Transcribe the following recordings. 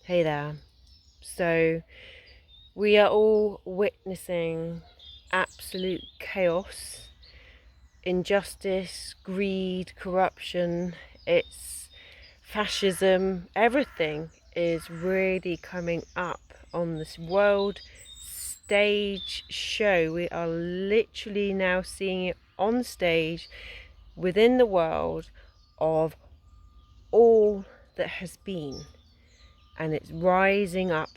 Hey there. So, we are all witnessing absolute chaos, injustice, greed, corruption, it's fascism, everything is really coming up on this world stage show. We are literally now seeing it on stage within the world of all that has been, and it's rising up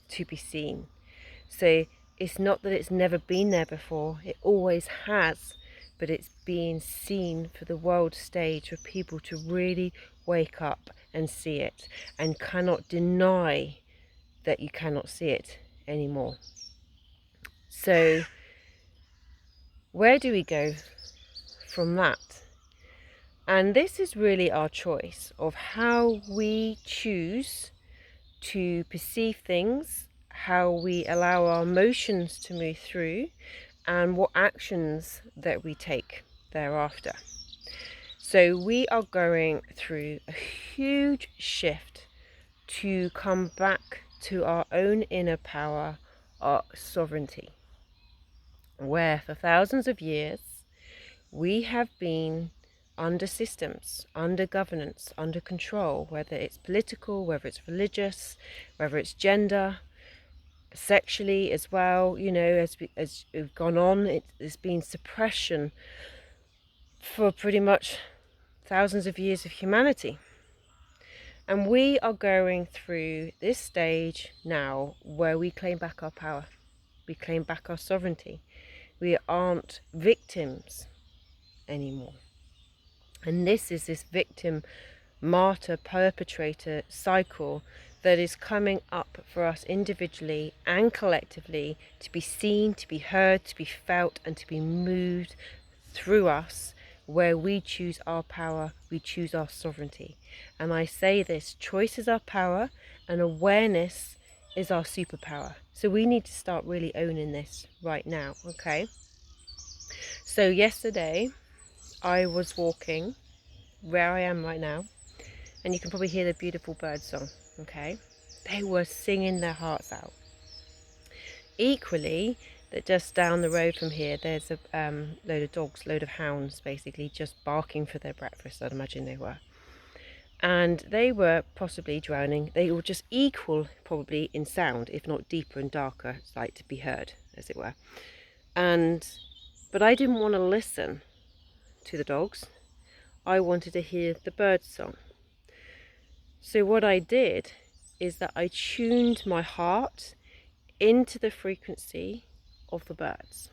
to be seen. So it's not that it's never been there before, it always has, but it's being seen for the world stage for people to really wake up and see it, and cannot deny that you cannot see it anymore. So where do we go from that? And this is really our choice of how we choose to perceive things, how we allow our emotions to move through, and what actions that we take thereafter. So we are going through a huge shift to come back to our own inner power, our sovereignty, where for thousands of years we have been under systems, under governance, under control, whether it's political, whether it's religious, whether it's gender, sexually as well. You know, as we've gone on, there's been suppression for pretty much thousands of years of humanity. And we are going through this stage now where we claim back our power, we claim back our sovereignty. We aren't victims anymore. And this is this victim-martyr-perpetrator cycle that is coming up for us individually and collectively to be seen, to be heard, to be felt, and to be moved through us, where we choose our power, we choose our sovereignty. And I say this, choice is our power and awareness is our superpower. So we need to start really owning this right now, okay? So yesterday I was walking where I am right now, and you can probably hear the beautiful bird song, okay? They were singing their hearts out. Equally, that just down the road from here, there's a load of dogs, load of hounds, basically just barking for their breakfast, I'd imagine they were. And they were possibly drowning. They were just equal, probably, in sound, if not deeper and darker, like to be heard, as it were. But I didn't want to listen to the dogs. I wanted to hear the bird song. So what I did is that I tuned my heart into the frequency of the birds.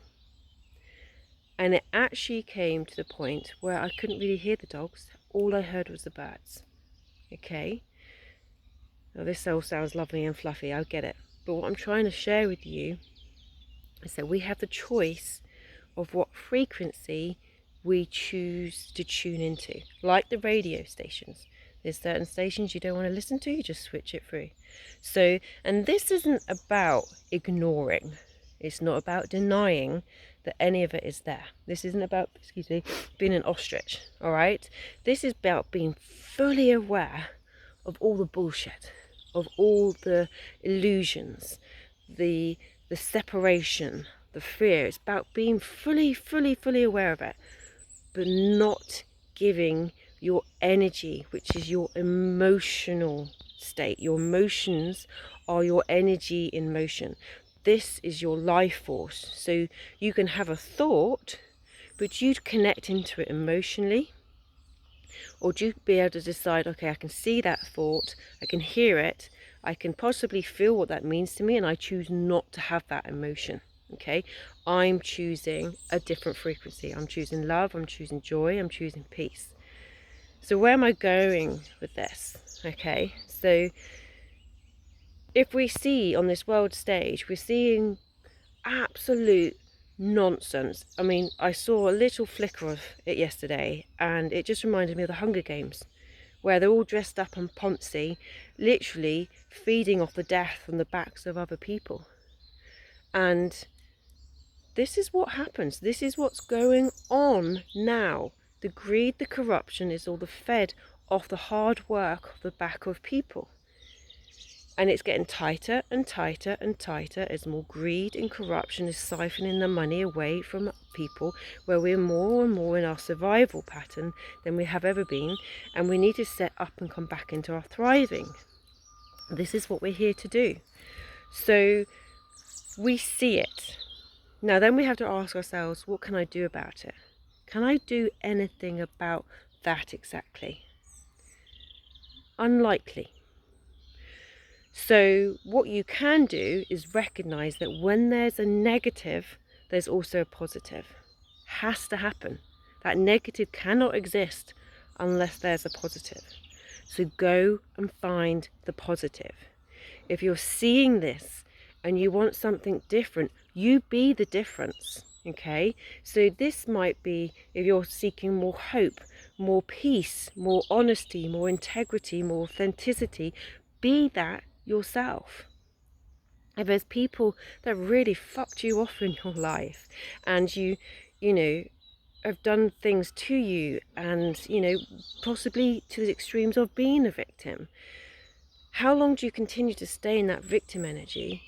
And it actually came to the point where I couldn't really hear the dogs. All I heard was the birds. Okay? Now this all sounds lovely and fluffy, I get it. But what I'm trying to share with you is that we have the choice of what frequency we choose to tune into. Like the radio stations. There's certain stations you don't want to listen to, you just switch it through. So, and this isn't about ignoring. It's not about denying that any of it is there. This isn't about, excuse me, being an ostrich, all right? This is about being fully aware of all the bullshit, of all the illusions, the separation, the fear. It's about being fully aware of it, but not giving your energy, which is your emotional state. Your emotions are your energy in motion. This is your life force. So you can have a thought, but you'd connect into it emotionally, or you'd be able to decide, okay, I can see that thought, I can hear it, I can possibly feel what that means to me, and I choose not to have that emotion. Okay, I'm choosing a different frequency. I'm choosing love, I'm choosing joy, I'm choosing peace. So where am I going with this? Okay, so if we see on this world stage, we're seeing absolute nonsense. I mean, I saw a little flicker of it yesterday, and it just reminded me of the Hunger Games, where they're all dressed up and poncy, literally feeding off the death on the backs of other people. And this is what happens. This is what's going on now. The greed, the corruption is all the fed off the hard work of the back of people. And it's getting tighter and tighter and tighter as more greed and corruption is siphoning the money away from people, where we're more and more in our survival pattern than we have ever been, and we need to set up and come back into our thriving. This is what we're here to do. So we see it. Now then we have to ask ourselves, what can I do about it? Can I do anything about that exactly? Unlikely. So what you can do is recognize that when there's a negative, there's also a positive. Has to happen. That negative cannot exist unless there's a positive. So go and find the positive. If you're seeing this and you want something different, you be the difference. Okay, so this might be if you're seeking more hope, more peace, more honesty, more integrity, more authenticity, be that yourself. If there's people that really fucked you off in your life, and you know, have done things to you, and possibly to the extremes of being a victim, how long do you continue to stay in that victim energy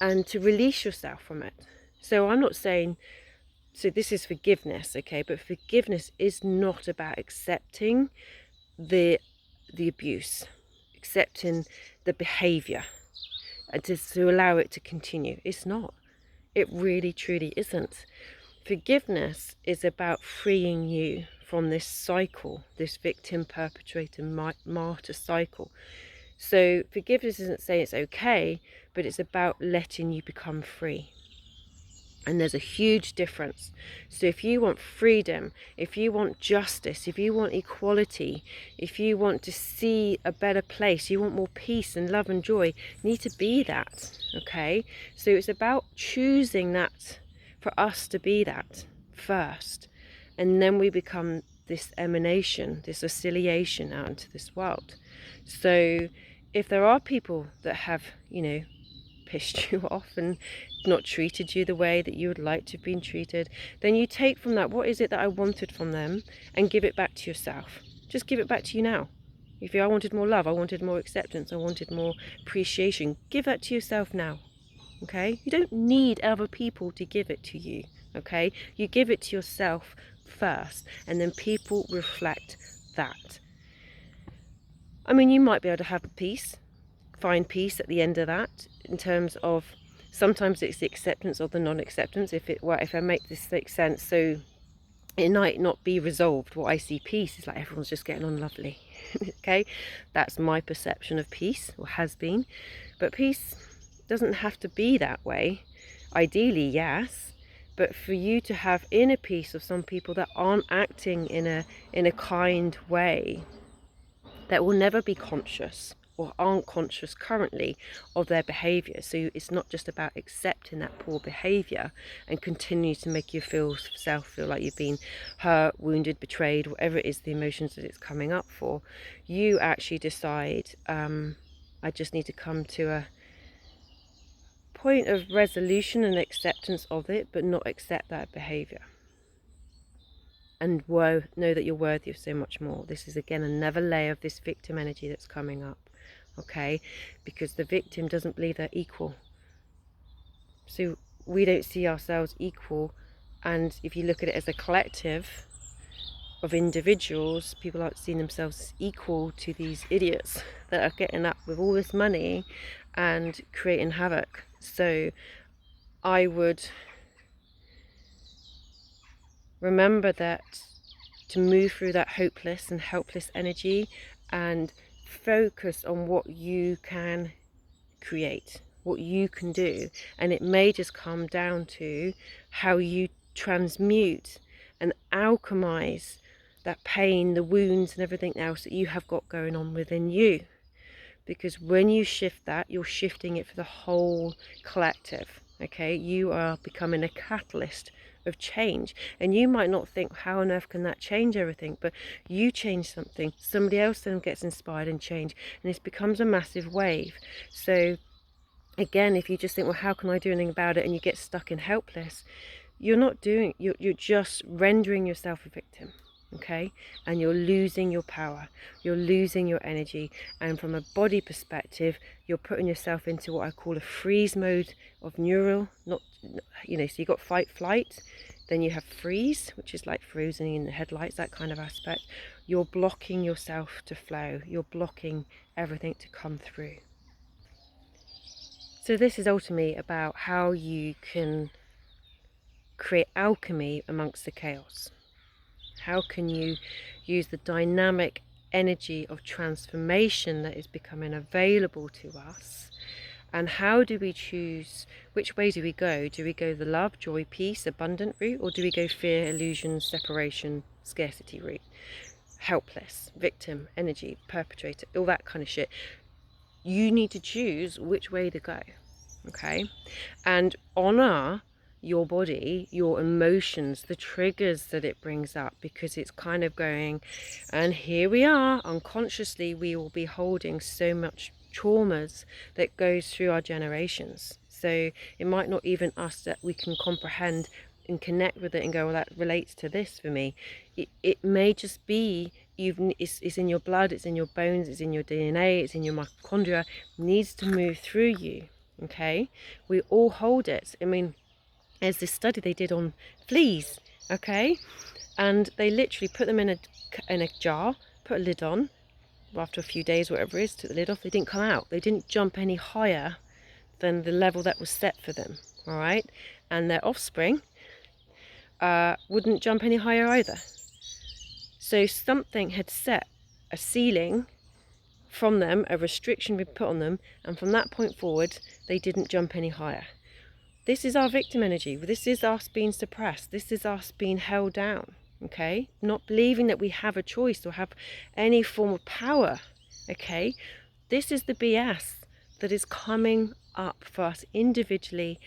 and to release yourself from it? So I'm not saying, so this is forgiveness, okay, but forgiveness is not about accepting the abuse, accepting the behavior, and to allow it to continue. It's not. It really truly isn't. Forgiveness is about freeing you from this cycle, this victim-perpetrator martyr cycle. So forgiveness isn't saying it's okay, but it's about letting you become free. And there's a huge difference. So if you want freedom, if you want justice, if you want equality, if you want to see a better place, you want more peace and love and joy, you need to be that, okay? So it's about choosing that, for us to be that first. And then we become this emanation, this oscillation out into this world. So if there are people that have, pissed you off and not treated you the way that you would like to have been treated, then you take from that, what is it that I wanted from them, and give it back to yourself. Just give it back to you now. If I wanted more love, I wanted more acceptance, I wanted more appreciation, give that to yourself now. Okay, you don't need other people to give it to you. Okay, you give it to yourself first, and then people reflect that. I mean, you might be able to have peace, find peace at the end of that, in terms of sometimes it's the acceptance or the non-acceptance, if I make this make sense. So it might not be resolved. What I see peace is like everyone's just getting on lovely. Okay, that's my perception of peace, or has been. But peace doesn't have to be that way. Ideally, yes, but for you to have inner peace of some people that aren't acting in a kind way, that will never be conscious or aren't conscious currently of their behaviour. So it's not just about accepting that poor behaviour and continue to make yourself feel like you've been hurt, wounded, betrayed, whatever it is, the emotions that it's coming up for. You actually decide, I just need to come to a point of resolution and acceptance of it, but not accept that behaviour. And know that you're worthy of so much more. This is again another layer of this victim energy that's coming up. Okay, because the victim doesn't believe they're equal. So we don't see ourselves equal, and if you look at it as a collective of individuals, people aren't seeing themselves as equal to these idiots that are getting up with all this money and creating havoc. So I would remember that, to move through that hopeless and helpless energy, and focus on what you can create, what you can do. And it may just come down to how you transmute and alchemize that pain, the wounds and everything else that you have got going on within you. Because when you shift that, you're shifting it for the whole collective. Okay, you are becoming a catalyst of change, and you might not think, how on earth can that change everything? But you change something, somebody else then gets inspired and change, and it becomes a massive wave. So again, if you just think, well, how can I do anything about it, and you get stuck in helpless, you're not doing, you're just rendering yourself a victim. okay? And you're losing your power, you're losing your energy, and from a body perspective, you're putting yourself into what I call a freeze mode of neural, not, you know, so you've got fight, flight, then you have freeze, which is like frozen in the headlights, that kind of aspect. You're blocking yourself to flow, you're blocking everything to come through. So this is ultimately about how you can create alchemy amongst the chaos. How can you use the dynamic energy of transformation that is becoming available to us? And how do we choose, which way do we go? Do we go the love, joy, peace, abundant route? Or do we go fear, illusion, separation, scarcity route? Helpless, victim, energy, perpetrator, all that kind of shit. You need to choose which way to go, okay? And honor your body, your emotions, the triggers that it brings up, because it's kind of going, and here we are, unconsciously we will be holding so much traumas that goes through our generations. So it might not even us that we can comprehend and connect with it and go, well, that relates to this for me. It may just be it's in your blood, it's in your bones, it's in your DNA, it's in your mitochondria, needs to move through you. Okay, we all hold it. I mean, there's this study they did on fleas, okay, and they literally put them in a jar, put a lid on. After a few days, whatever it is, took the lid off. They didn't come out. They didn't jump any higher than the level that was set for them. All right, and their offspring wouldn't jump any higher either. So something had set a ceiling from them, a restriction had put on them, and from that point forward, they didn't jump any higher. This is our victim energy. This is us being suppressed. This is us being held down, okay? Not believing that we have a choice or have any form of power, okay? This is the BS that is coming up for us individually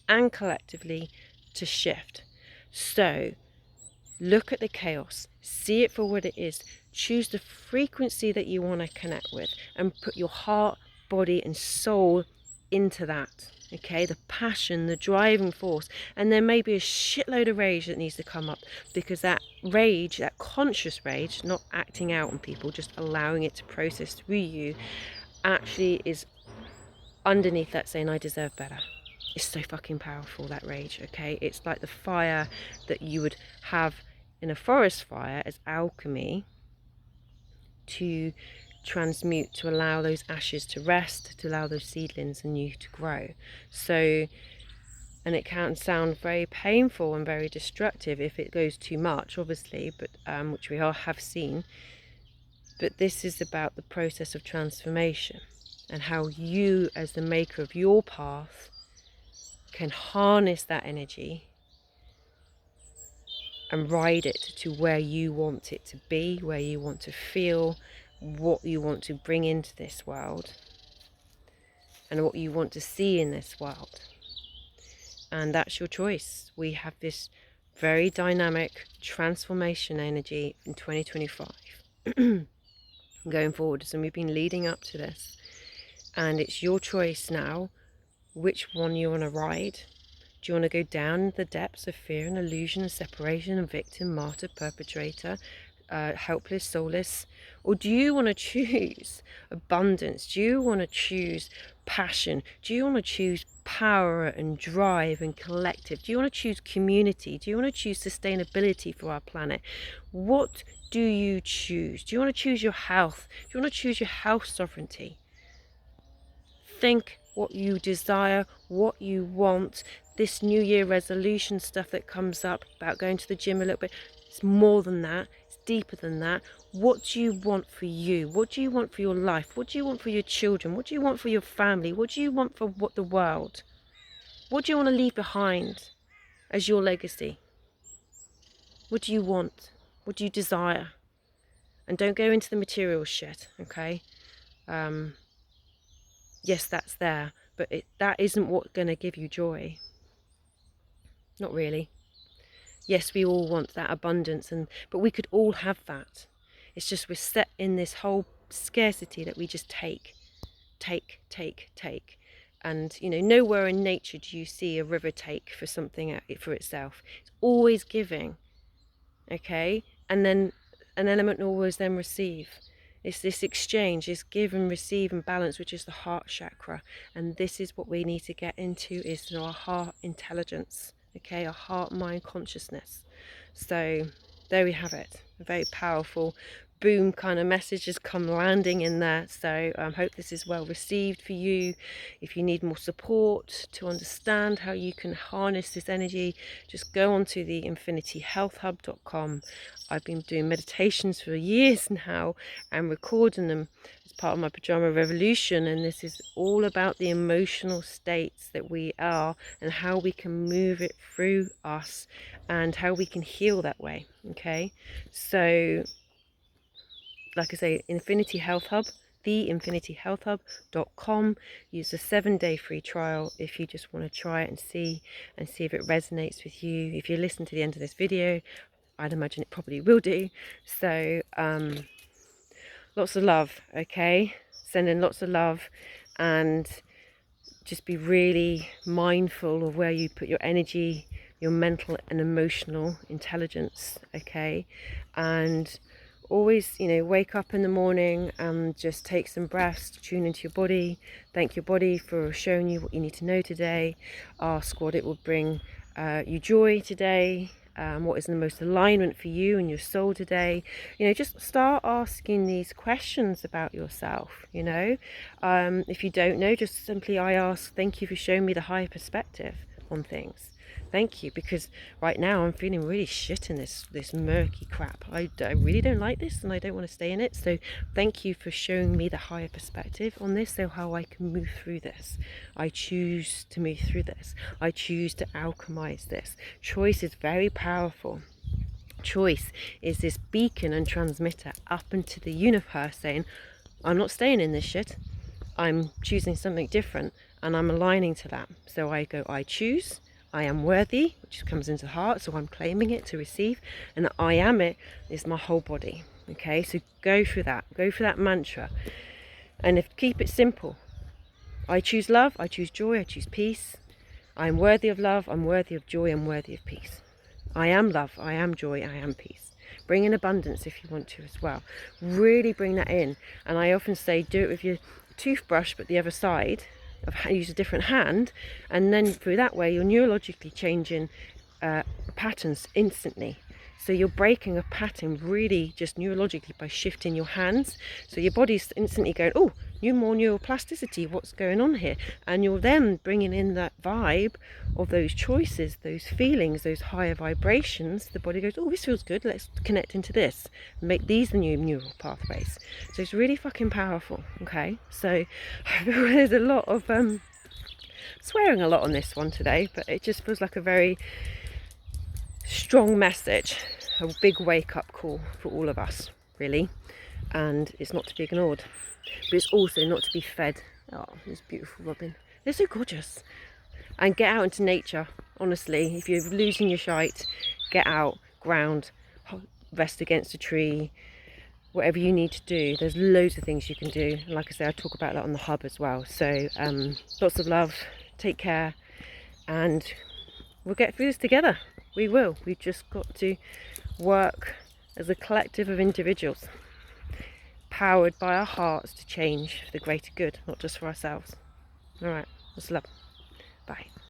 and collectively to shift. So, look at the chaos, see it for what it is, choose the frequency that you want to connect with, and put your heart, body, and soul into that. Okay, the passion, the driving force, and there may be a shitload of rage that needs to come up, because that rage, that conscious rage, not acting out on people, just allowing it to process through you, actually is underneath that saying, I deserve better. It's so fucking powerful, that rage, okay? It's like the fire that you would have in a forest fire as alchemy to transmute, to allow those ashes to rest, to allow those seedlings and you to grow. So, and it can sound very painful and very destructive if it goes too much, obviously, but which we all have seen. But this is about the process of transformation and how you, as the maker of your path, can harness that energy and ride it to where you want it to be, where you want to feel, what you want to bring into this world, and what you want to see in this world. And that's your choice. We have this very dynamic transformation energy in 2025 going forward. So we've been leading up to this, and it's your choice now which one you want to ride. Do you want to go down the depths of fear and illusion and separation and victim, martyr, perpetrator, helpless, soulless? Or do you want to choose abundance? Do you want to choose passion? Do you want to choose power and drive and collective? Do you want to choose community? Do you want to choose sustainability for our planet? What do you choose? Do you want to choose your health? Do you want to choose your health sovereignty? Think what you desire, what you want. This New Year resolution stuff that comes up about going to the gym a little bit, it's more than that, it's deeper than that. What do you want for you? What do you want for your life? What do you want for your children? What do you want for your family? What do you want for the world? What do you want to leave behind as your legacy? What do you want? What do you desire? And don't go into the material shit, okay? Yes, that's there, but that isn't what's going to give you joy. Not really. Yes, we all want that abundance, but we could all have that. It's just we're set in this whole scarcity that we just take. And, you know, nowhere in nature do you see a river take for something for itself. It's always giving, okay? and then an element will always then receive. It's this exchange, it's give and receive and balance, which is the heart chakra. And this is what we need to get into, is our heart intelligence, okay, our heart mind consciousness. So there we have it, a very powerful boom kind of message has come landing in there. So I hope this is well received for you. If you need more support to understand how you can harness this energy, just go on to the infinityhealthhub.com. I've been doing meditations for years now and recording them as part of my pajama revolution, and this is all about the emotional states that we are and how we can move it through us and how we can heal that way. Okay, so like I say, Infinity Health Hub, theinfinityhealthhub.com. Use a 7-day free trial if you just want to try it and see if it resonates with you. If you listen to the end of this video, I'd imagine it probably will do. So lots of love, okay? Send in lots of love, and just be really mindful of where you put your energy, your mental and emotional intelligence, okay? And always, you know, wake up in the morning and just take some breaths, tune into your body, thank your body for showing you what you need to know today, ask what it will bring you joy today, what is in the most alignment for you and your soul today. You know, just start asking these questions about yourself, you know. If you don't know, just simply I ask, thank you for showing me the higher perspective on things. Thank you, because right now I'm feeling really shit in this murky crap. I really don't like this, and I don't want to stay in it. So thank you for showing me the higher perspective on this, so how I can move through this. I choose to move through this. I choose to alchemize this. Choice is very powerful. Choice is this beacon and transmitter up into the universe saying, I'm not staying in this shit. I'm choosing something different, and I'm aligning to that. So I go, I choose. I am worthy, which comes into the heart, so I'm claiming it to receive, and I am it is my whole body. Okay, so go for that mantra, and keep it simple. I choose love, I choose joy, I choose peace. I am worthy of love, I'm worthy of joy, I'm worthy of peace. I am love, I am joy, I am peace. Bring in abundance if you want to as well. Really bring that in. And I often say, do it with your toothbrush, but the other side. Use a different hand, and then through that way you're neurologically changing patterns instantly. So you're breaking a pattern really just neurologically by shifting your hands. So your body's instantly going, oh, more neuroplasticity, what's going on here? And you're then bringing in that vibe of those choices, those feelings, those higher vibrations. The body goes, oh, this feels good, let's connect into this and make these the new neural pathways. So it's really fucking powerful. Okay, so there's a lot of swearing a lot on this one today, but it just feels like a very strong message, a big wake-up call for all of us, really. And it's not to be ignored, but it's also not to be fed. Oh, this beautiful robin, they're so gorgeous. And get out into nature, honestly. If you're losing your shite, get out, ground, rest against a tree, whatever you need to do. There's loads of things you can do, and like I say, I talk about that on the hub as well. So lots of love, take care, and we'll get through this together. We will. We've just got to work as a collective of individuals, powered by our hearts to change for the greater good, not just for ourselves. All right, lots of love. Bye.